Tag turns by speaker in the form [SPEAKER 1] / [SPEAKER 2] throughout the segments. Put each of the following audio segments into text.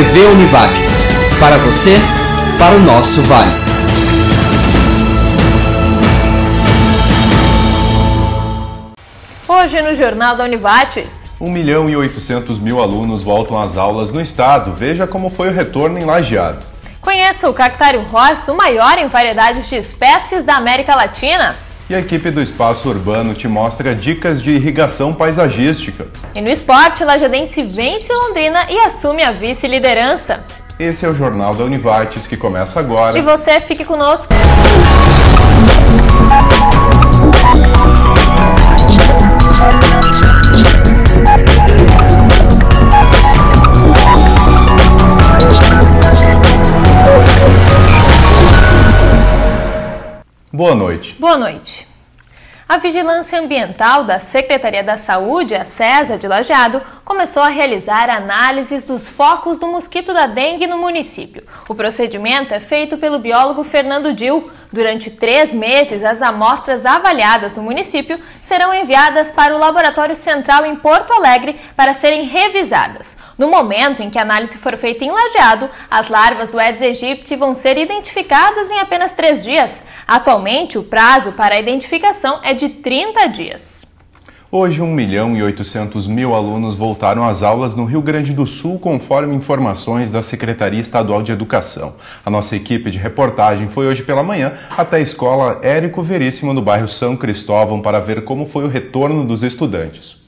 [SPEAKER 1] TV Univates. Para você, para o nosso Vale.
[SPEAKER 2] Hoje no Jornal da Univates.
[SPEAKER 3] 1.800.000 alunos voltam às aulas no estado. Veja como foi o retorno em Lajeado.
[SPEAKER 2] Conheça o cactário horse, o maior em variedades de espécies da América Latina.
[SPEAKER 3] E a equipe do Espaço Urbano te mostra dicas de irrigação paisagística.
[SPEAKER 2] E no esporte, Lajadense vence Londrina e assume a vice-liderança.
[SPEAKER 3] Esse é o Jornal da Univates que começa agora.
[SPEAKER 2] E você, fique conosco.
[SPEAKER 3] Boa noite.
[SPEAKER 2] Boa noite. A Vigilância Ambiental da Secretaria da Saúde, a SESA de Lajeado, começou a realizar análises dos focos do mosquito da dengue no município. O procedimento é feito pelo biólogo Fernando Dil. Durante 3 meses, as amostras avaliadas no município serão enviadas para o Laboratório Central em Porto Alegre para serem revisadas. No momento em que a análise for feita em Lajeado, as larvas do Aedes aegypti vão ser identificadas em apenas 3 dias. Atualmente, o prazo para a identificação é de 30 dias.
[SPEAKER 3] Hoje, 1.800.000 alunos voltaram às aulas no Rio Grande do Sul, conforme informações da Secretaria Estadual de Educação. A nossa equipe de reportagem foi hoje pela manhã até a escola Érico Veríssimo, no bairro São Cristóvão, para ver como foi o retorno dos estudantes.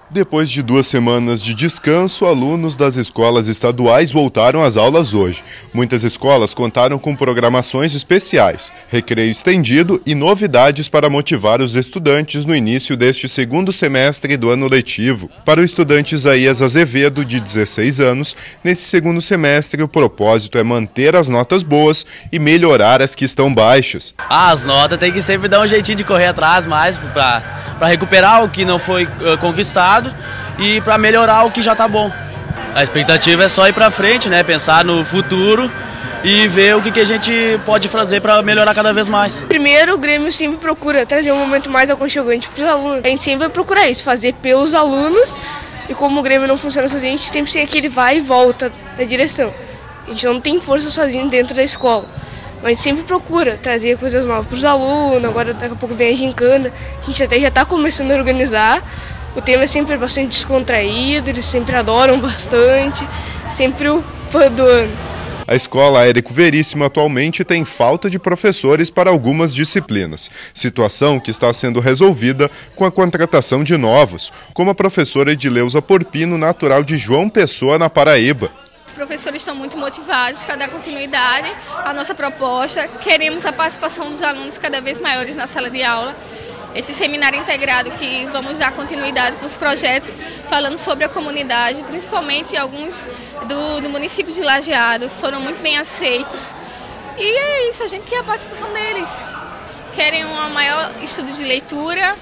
[SPEAKER 3] Depois de 2 semanas de descanso, alunos das escolas estaduais voltaram às aulas hoje. Muitas escolas contaram com programações especiais, recreio estendido e novidades para motivar os estudantes no início deste 2º semestre do ano letivo. Para o estudante Isaías Azevedo, de 16 anos, nesse 2º semestre o propósito é manter as notas boas e melhorar as que estão baixas.
[SPEAKER 4] As notas tem que sempre dar um jeitinho de correr atrás mais para recuperar o que não foi conquistado e para melhorar o que já está bom. A expectativa é só ir para frente, né? Pensar no futuro e ver o que a gente pode fazer para melhorar cada vez mais.
[SPEAKER 5] Primeiro, o Grêmio sempre procura trazer um momento mais aconchegante para os alunos. A gente sempre vai procurar isso, fazer pelos alunos, e como o Grêmio não funciona sozinho, a gente sempre tem aquele vai e volta da direção. A gente não tem força sozinho dentro da escola. Mas a gente sempre procura trazer coisas novas para os alunos. Agora daqui a pouco vem a gincana, a gente até já está começando a organizar. O tema é sempre bastante descontraído, eles sempre adoram bastante, sempre o fã do ano.
[SPEAKER 3] A escola Érico Veríssimo atualmente tem falta de professores para algumas disciplinas, situação que está sendo resolvida com a contratação de novos, como a professora Edileuza Porpino, natural de João Pessoa, na Paraíba.
[SPEAKER 6] Os professores estão muito motivados para dar continuidade à nossa proposta. Queremos a participação dos alunos cada vez maiores na sala de aula. Esse seminário integrado que vamos dar continuidade com os projetos falando sobre a comunidade, principalmente alguns do município de Lajeado, foram muito bem aceitos. E é isso, a gente quer a participação deles. Querem um maior estudo de leitura.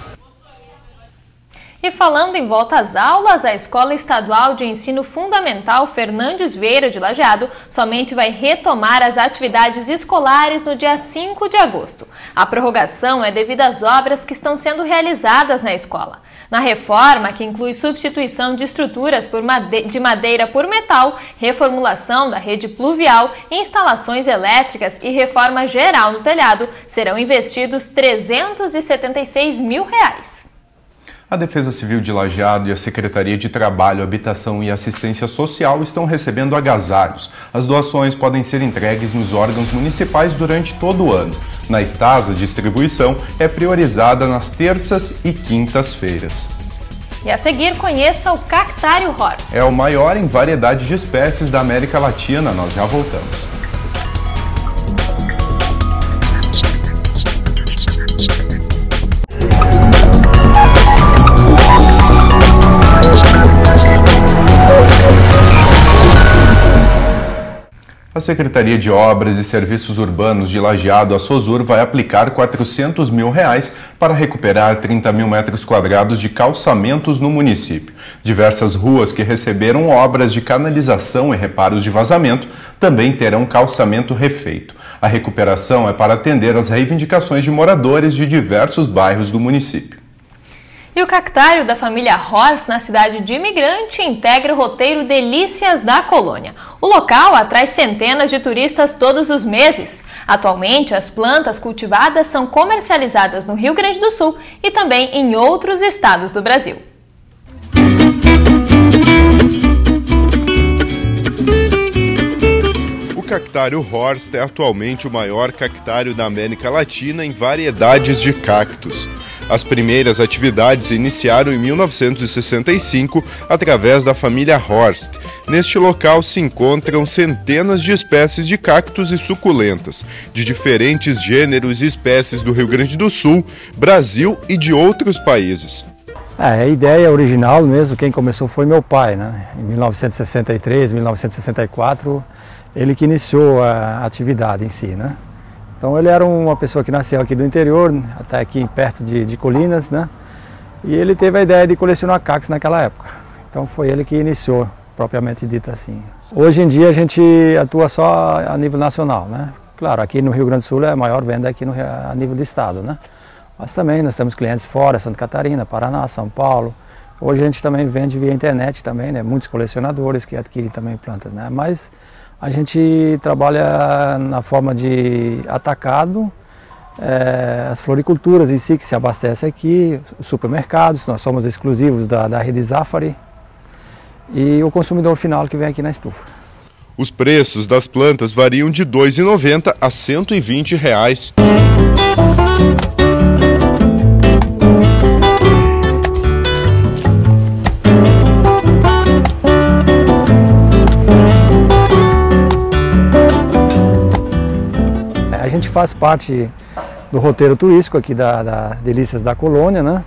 [SPEAKER 2] E falando em volta às aulas, a Escola Estadual de Ensino Fundamental Fernandes Vieira de Lajeado somente vai retomar as atividades escolares no dia 5 de agosto. A prorrogação é devido às obras que estão sendo realizadas na escola. Na reforma, que inclui substituição de estruturas de madeira por metal, reformulação da rede pluvial, instalações elétricas e reforma geral no telhado, serão investidos R$ 376 mil.
[SPEAKER 3] A Defesa Civil de Lajeado e a Secretaria de Trabalho, Habitação e Assistência Social estão recebendo agasalhos. As doações podem ser entregues nos órgãos municipais durante todo o ano. Na Estasa, a distribuição é priorizada nas terças e quintas-feiras.
[SPEAKER 2] E a seguir, conheça o cactário horse.
[SPEAKER 3] É o maior em variedade de espécies da América Latina. Nós já voltamos. A Secretaria de Obras e Serviços Urbanos de Lajeado, a SOSUR, vai aplicar R$ 400 mil para recuperar 30 mil metros quadrados de calçamentos no município. Diversas ruas que receberam obras de canalização e reparos de vazamento também terão calçamento refeito. A recuperação é para atender às reivindicações de moradores de diversos bairros do município.
[SPEAKER 2] E o cactário da família Horst, na cidade de Imigrante, integra o roteiro Delícias da Colônia. O local atrai centenas de turistas todos os meses. Atualmente, as plantas cultivadas são comercializadas no Rio Grande do Sul e também em outros estados do Brasil.
[SPEAKER 3] O cactário Horst é atualmente o maior cactário da América Latina em variedades de cactos. As primeiras atividades iniciaram em 1965 através da família Horst. Neste local se encontram centenas de espécies de cactos e suculentas, de diferentes gêneros e espécies do Rio Grande do Sul, Brasil e de outros países.
[SPEAKER 7] A ideia original mesmo, quem começou foi meu pai, né? Em 1963, 1964, ele que iniciou a atividade em si, né? Então ele era uma pessoa que nasceu aqui do interior, até aqui perto de Colinas, né? E ele teve a ideia de colecionar cactos naquela época. Então foi ele que iniciou, propriamente dito assim. Hoje em dia a gente atua só a nível nacional, né? Claro, aqui no Rio Grande do Sul é a maior venda aqui a nível de estado, né? Mas também nós temos clientes fora, Santa Catarina, Paraná, São Paulo. Hoje a gente também vende via internet também, né? Muitos colecionadores que adquirem também plantas, né? Mas a gente trabalha na forma de atacado, as floriculturas em si que se abastecem aqui, os supermercados, nós somos exclusivos da rede Zafari, e o consumidor final que vem aqui na estufa.
[SPEAKER 3] Os preços das plantas variam de R$ 2,90 a R$ 120.
[SPEAKER 7] A gente faz parte do roteiro turístico aqui da Delícias da Colônia, né?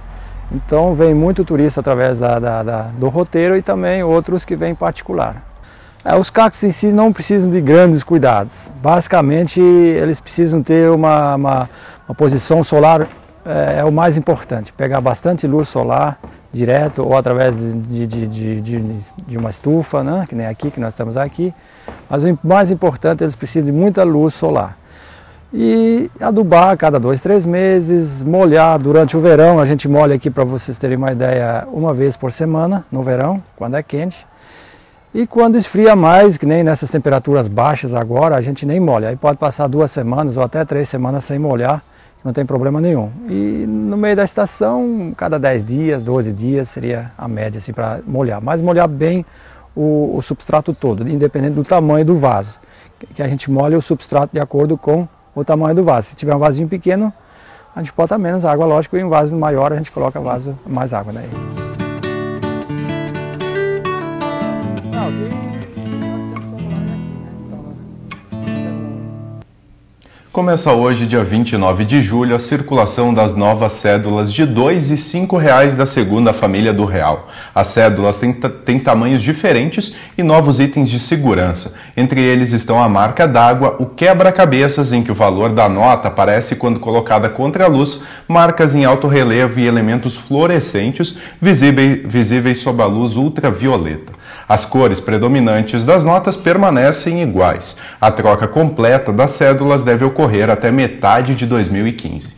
[SPEAKER 7] Então vem muito turista através do roteiro e também outros que vêm em particular. Os cactos em si não precisam de grandes cuidados. Basicamente eles precisam ter uma posição solar, é o mais importante. Pegar bastante luz solar direto ou através de uma estufa, né? Que nem aqui, que nós estamos aqui. Mas o mais importante, eles precisam de muita luz solar. E adubar a cada 2, 3 meses, molhar durante o verão. A gente molha aqui, para vocês terem uma ideia, uma vez por semana no verão, quando é quente. E quando esfria mais, que nem nessas temperaturas baixas agora, a gente nem molha. Aí pode passar 2 semanas ou até 3 semanas sem molhar, não tem problema nenhum. E no meio da estação, cada 10 dias, 12 dias seria a média assim, para molhar. Mas molhar bem o substrato todo, independente do tamanho do vaso. Que a gente molha o substrato de acordo com o tamanho do vaso. Se tiver um vasinho pequeno, a gente bota menos água, lógico, e em um vaso maior a gente coloca mais água daí.
[SPEAKER 3] Começa hoje, dia 29 de julho, a circulação das novas cédulas de R$ 2 e R$ 5 da segunda família do real. As cédulas têm tamanhos diferentes e novos itens de segurança. Entre eles estão a marca d'água, o quebra-cabeças em que o valor da nota aparece quando colocada contra a luz, marcas em alto relevo e elementos fluorescentes visíveis sob a luz ultravioleta. As cores predominantes das notas permanecem iguais. A troca completa das cédulas deve ocorrer até metade de 2015.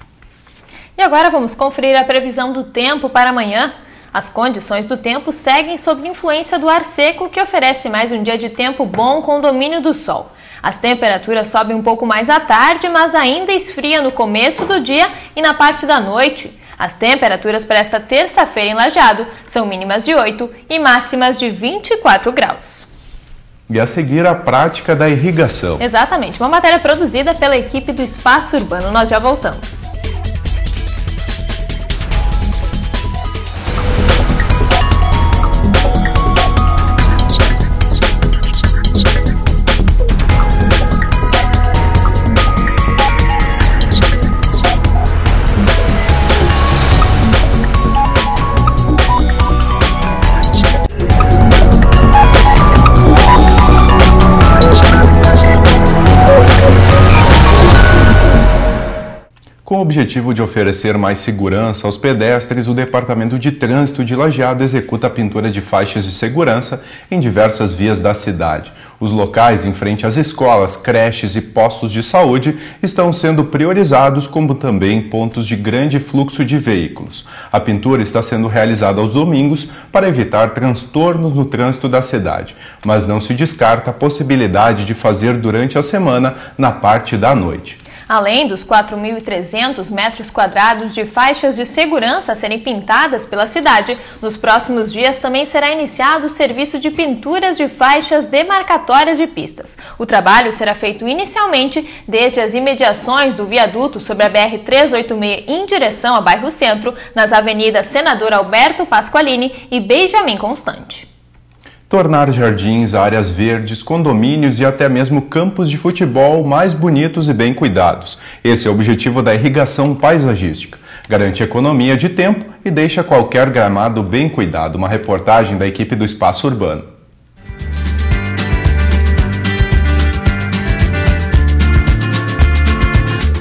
[SPEAKER 2] E agora vamos conferir a previsão do tempo para amanhã. As condições do tempo seguem sob influência do ar seco, que oferece mais um dia de tempo bom com domínio do sol. As temperaturas sobem um pouco mais à tarde, mas ainda esfria no começo do dia e na parte da noite. As temperaturas para esta terça-feira em Lajeado são mínimas de 8 e máximas de 24 graus.
[SPEAKER 3] E a seguir, a prática da irrigação.
[SPEAKER 2] Exatamente, uma matéria produzida pela equipe do Espaço Urbano. Nós já voltamos.
[SPEAKER 3] Com o objetivo de oferecer mais segurança aos pedestres, o Departamento de Trânsito de Lajeado executa a pintura de faixas de segurança em diversas vias da cidade. Os locais em frente às escolas, creches e postos de saúde estão sendo priorizados, como também pontos de grande fluxo de veículos. A pintura está sendo realizada aos domingos para evitar transtornos no trânsito da cidade, mas não se descarta a possibilidade de fazer durante a semana na parte da noite.
[SPEAKER 2] Além dos 4.300 metros quadrados de faixas de segurança a serem pintadas pela cidade, nos próximos dias também será iniciado o serviço de pinturas de faixas demarcatórias de pistas. O trabalho será feito inicialmente desde as imediações do viaduto sobre a BR-386 em direção ao bairro Centro, nas avenidas Senador Alberto Pasqualini e Benjamin Constante.
[SPEAKER 3] Tornar jardins, áreas verdes, condomínios e até mesmo campos de futebol mais bonitos e bem cuidados. Esse é o objetivo da irrigação paisagística. Garante economia de tempo e deixa qualquer gramado bem cuidado. Uma reportagem da equipe do Espaço Urbano.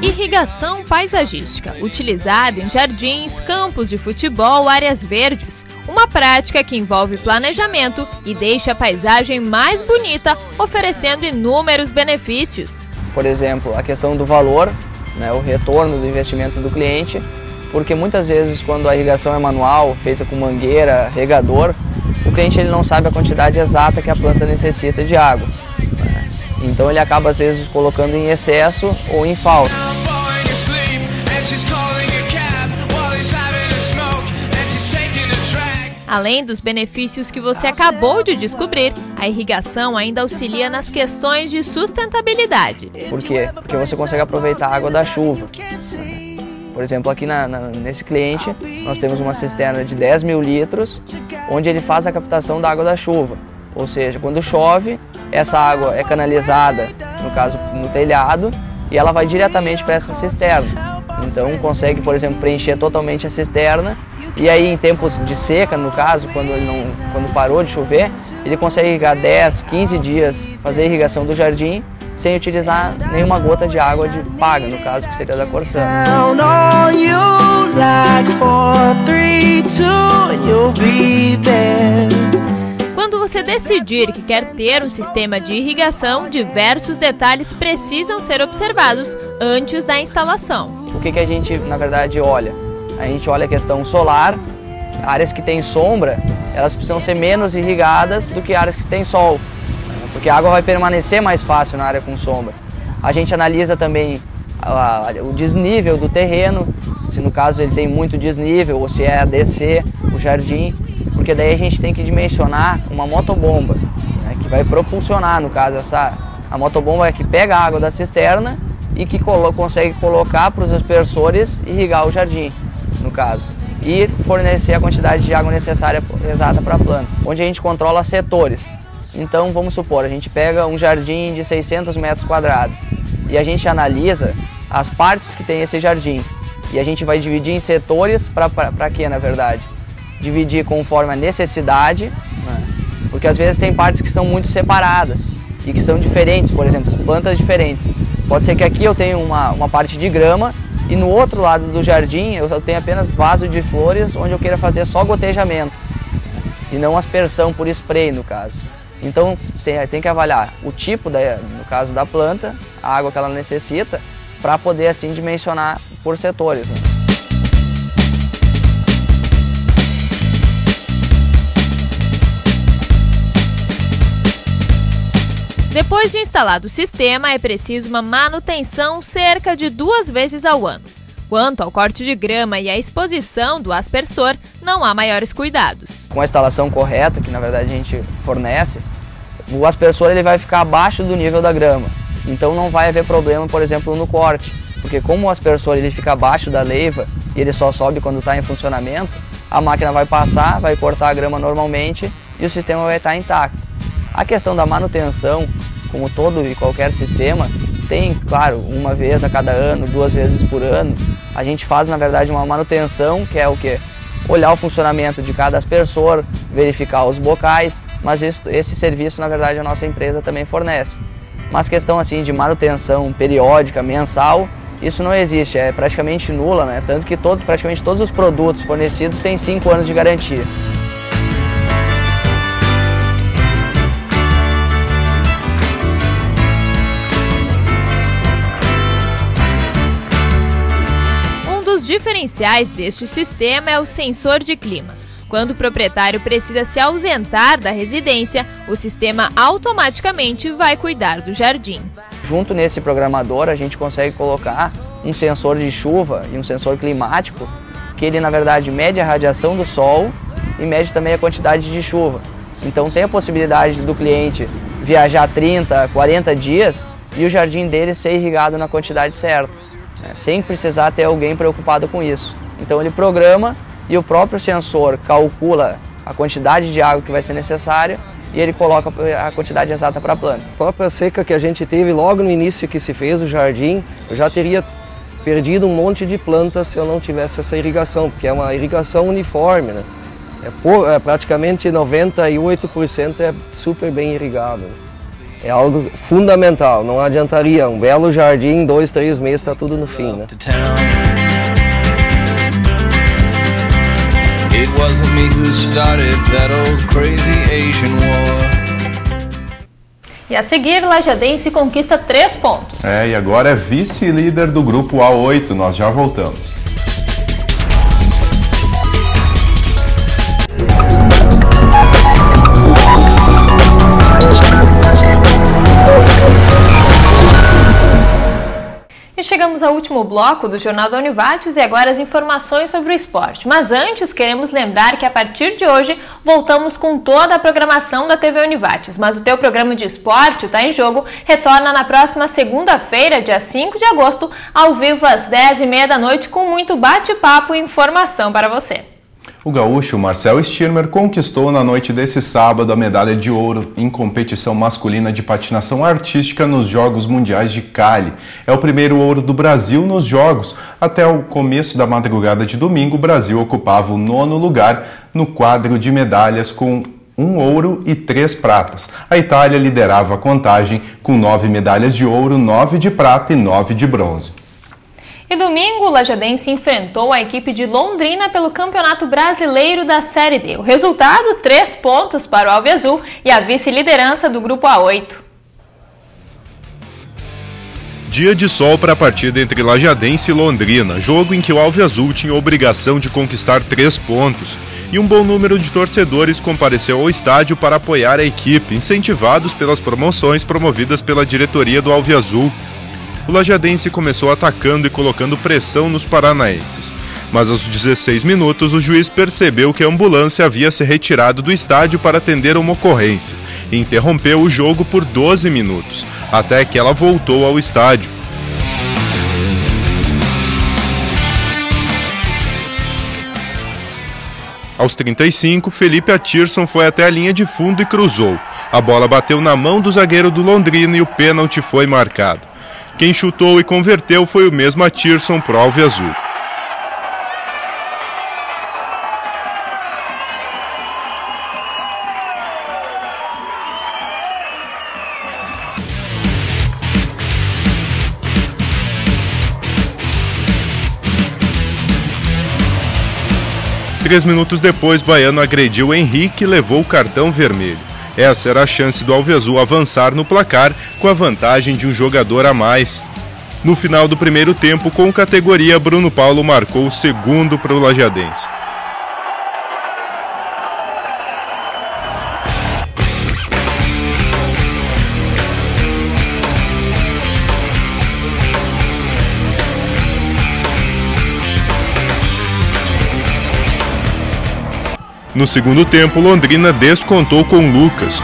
[SPEAKER 2] Irrigação paisagística, utilizada em jardins, campos de futebol, áreas verdes. Uma prática que envolve planejamento e deixa a paisagem mais bonita, oferecendo inúmeros benefícios.
[SPEAKER 8] Por exemplo, a questão do valor, o retorno do investimento do cliente, porque muitas vezes quando a irrigação é manual, feita com mangueira, regador, o cliente ele não sabe a quantidade exata que a planta necessita de água. Então ele acaba às vezes colocando em excesso ou em falta.
[SPEAKER 2] Além dos benefícios que você acabou de descobrir, a irrigação ainda auxilia nas questões de sustentabilidade.
[SPEAKER 8] Por quê? Porque você consegue aproveitar a água da chuva. Por exemplo, aqui nesse cliente, nós temos uma cisterna de 10 mil litros, onde ele faz a captação da água da chuva. Ou seja, quando chove, essa água é canalizada, no caso, no telhado, e ela vai diretamente para essa cisterna. Então, consegue, por exemplo, preencher totalmente a cisterna. E aí, em tempos de seca, no caso, quando parou de chover, ele consegue irrigar 10, 15 dias, fazer a irrigação do jardim, sem utilizar nenhuma gota de água de paga, no caso, que seria da Corsan.
[SPEAKER 2] Quando você decidir que quer ter um sistema de irrigação, diversos detalhes precisam ser observados antes da instalação.
[SPEAKER 8] O que a gente, na verdade, olha? A gente olha a questão solar, áreas que têm sombra, elas precisam ser menos irrigadas do que áreas que têm sol, porque a água vai permanecer mais fácil na área com sombra. A gente analisa também o desnível do terreno, se no caso ele tem muito desnível ou se é a descer o jardim, porque daí a gente tem que dimensionar uma motobomba, que vai propulsionar, no caso, a motobomba que pega a água da cisterna e que consegue colocar para os aspersores e irrigar o jardim, no caso, e fornecer a quantidade de água necessária exata para a planta, onde a gente controla setores. Então, vamos supor, a gente pega um jardim de 600 metros quadrados e a gente analisa as partes que tem esse jardim e a gente vai dividir em setores para quê, na verdade? Dividir conforme a necessidade, porque às vezes tem partes que são muito separadas e que são diferentes, por exemplo, plantas diferentes. Pode ser que aqui eu tenha uma parte de grama e no outro lado do jardim eu tenho apenas vaso de flores onde eu queira fazer só gotejamento e não aspersão por spray, no caso. Então tem que avaliar o tipo, no caso da planta, a água que ela necessita, para poder assim dimensionar por setores.
[SPEAKER 2] Depois de instalado o sistema, é preciso uma manutenção cerca de 2 vezes ao ano. Quanto ao corte de grama e à exposição do aspersor, não há maiores cuidados.
[SPEAKER 8] Com a instalação correta, que na verdade a gente fornece, o aspersor ele vai ficar abaixo do nível da grama. Então não vai haver problema, por exemplo, no corte. Porque como o aspersor ele fica abaixo da leiva e ele só sobe quando está em funcionamento, a máquina vai passar, vai cortar a grama normalmente e o sistema vai estar intacto. A questão da manutenção, como todo e qualquer sistema, tem, claro, uma vez a cada ano, 2 vezes por ano. A gente faz, na verdade, uma manutenção, que é o quê? Olhar o funcionamento de cada aspersor, verificar os bocais, mas esse serviço, na verdade, a nossa empresa também fornece. Mas questão assim de manutenção periódica, mensal, isso não existe, é praticamente nula, né? Tanto que praticamente todos os produtos fornecidos têm 5 anos de garantia.
[SPEAKER 2] Um dos diferenciais deste sistema é o sensor de clima. Quando o proprietário precisa se ausentar da residência, o sistema automaticamente vai cuidar do jardim.
[SPEAKER 8] Junto nesse programador, a gente consegue colocar um sensor de chuva e um sensor climático, que ele, na verdade, mede a radiação do sol e mede também a quantidade de chuva. Então tem a possibilidade do cliente viajar 30, 40 dias e o jardim dele ser irrigado na quantidade certa, né? Sem precisar ter alguém preocupado com isso. Então ele programa e o próprio sensor calcula a quantidade de água que vai ser necessária e ele coloca a quantidade exata para a planta.
[SPEAKER 9] A própria seca que a gente teve logo no início que se fez o jardim, eu já teria perdido um monte de plantas se eu não tivesse essa irrigação, porque é uma irrigação uniforme, né? Praticamente 98% é super bem irrigado. É algo fundamental, não adiantaria um belo jardim, 2, 3 meses está tudo no fim, né?
[SPEAKER 10] It wasn't me who started that old crazy Asian war.
[SPEAKER 2] E a seguir, Lajadense conquista 3 pontos.
[SPEAKER 3] E agora é vice-líder do grupo A8, nós já voltamos.
[SPEAKER 2] E chegamos ao último bloco do Jornal da Univates e agora as informações sobre o esporte. Mas antes, queremos lembrar que a partir de hoje voltamos com toda a programação da TV Univates. Mas o teu programa de esporte, o Tá em Jogo, retorna na próxima segunda-feira, dia 5 de agosto, ao vivo às 10h30 da noite, com muito bate-papo e informação para você.
[SPEAKER 3] O gaúcho Marcel Stirmer conquistou na noite desse sábado a medalha de ouro em competição masculina de patinação artística nos Jogos Mundiais de Cali. É o primeiro ouro do Brasil nos Jogos. Até o começo da madrugada de domingo, o Brasil ocupava o 9º lugar no quadro de medalhas com 1 ouro e 3 pratas. A Itália liderava a contagem com 9 medalhas de ouro, 9 de prata e 9 de bronze.
[SPEAKER 2] E domingo, o Lajadense enfrentou a equipe de Londrina pelo Campeonato Brasileiro da Série D. O resultado, 3 pontos para o Alviazul e a vice-liderança do Grupo A8.
[SPEAKER 3] Dia de sol para a partida entre Lajadense e Londrina, jogo em que o Alviazul tinha a obrigação de conquistar 3 pontos. E um bom número de torcedores compareceu ao estádio para apoiar a equipe, incentivados pelas promoções promovidas pela diretoria do Alviazul. O Lajadense começou atacando e colocando pressão nos paranaenses. Mas aos 16 minutos, o juiz percebeu que a ambulância havia se retirado do estádio para atender uma ocorrência e interrompeu o jogo por 12 minutos, até que ela voltou ao estádio. Aos 35, Felipe Atirson foi até a linha de fundo e cruzou. A bola bateu na mão do zagueiro do Londrina e o pênalti foi marcado. Quem chutou e converteu foi o mesmo Atirson pro Alviazul. Três minutos depois, Baiano agrediu Henrique e levou o cartão vermelho. Essa era a chance do Alviazul avançar no placar com a vantagem de um jogador a mais. No final do primeiro tempo, com categoria, Bruno Paulo marcou o segundo para o Lajadense. No segundo tempo, Londrina descontou com Lucas.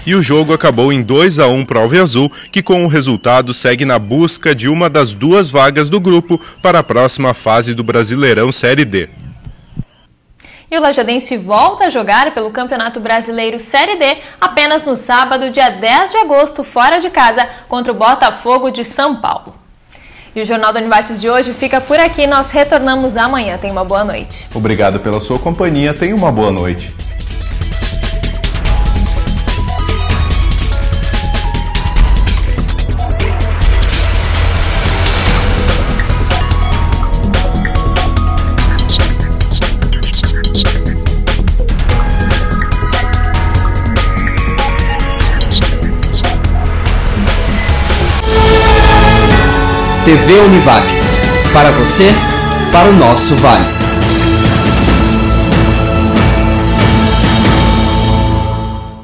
[SPEAKER 3] E o jogo acabou em 2-1 para o Alviazul, que com o resultado segue na busca de uma das 2 vagas do grupo para a próxima fase do Brasileirão Série D.
[SPEAKER 2] E o Lajadense volta a jogar pelo Campeonato Brasileiro Série D apenas no sábado, dia 10 de agosto, fora de casa, contra o Botafogo de São Paulo. E o Jornal do Univates de hoje fica por aqui. Nós retornamos amanhã. Tenha uma boa noite.
[SPEAKER 3] Obrigado pela sua companhia. Tenha uma boa noite.
[SPEAKER 1] TV Univates, para você, para o nosso Vale.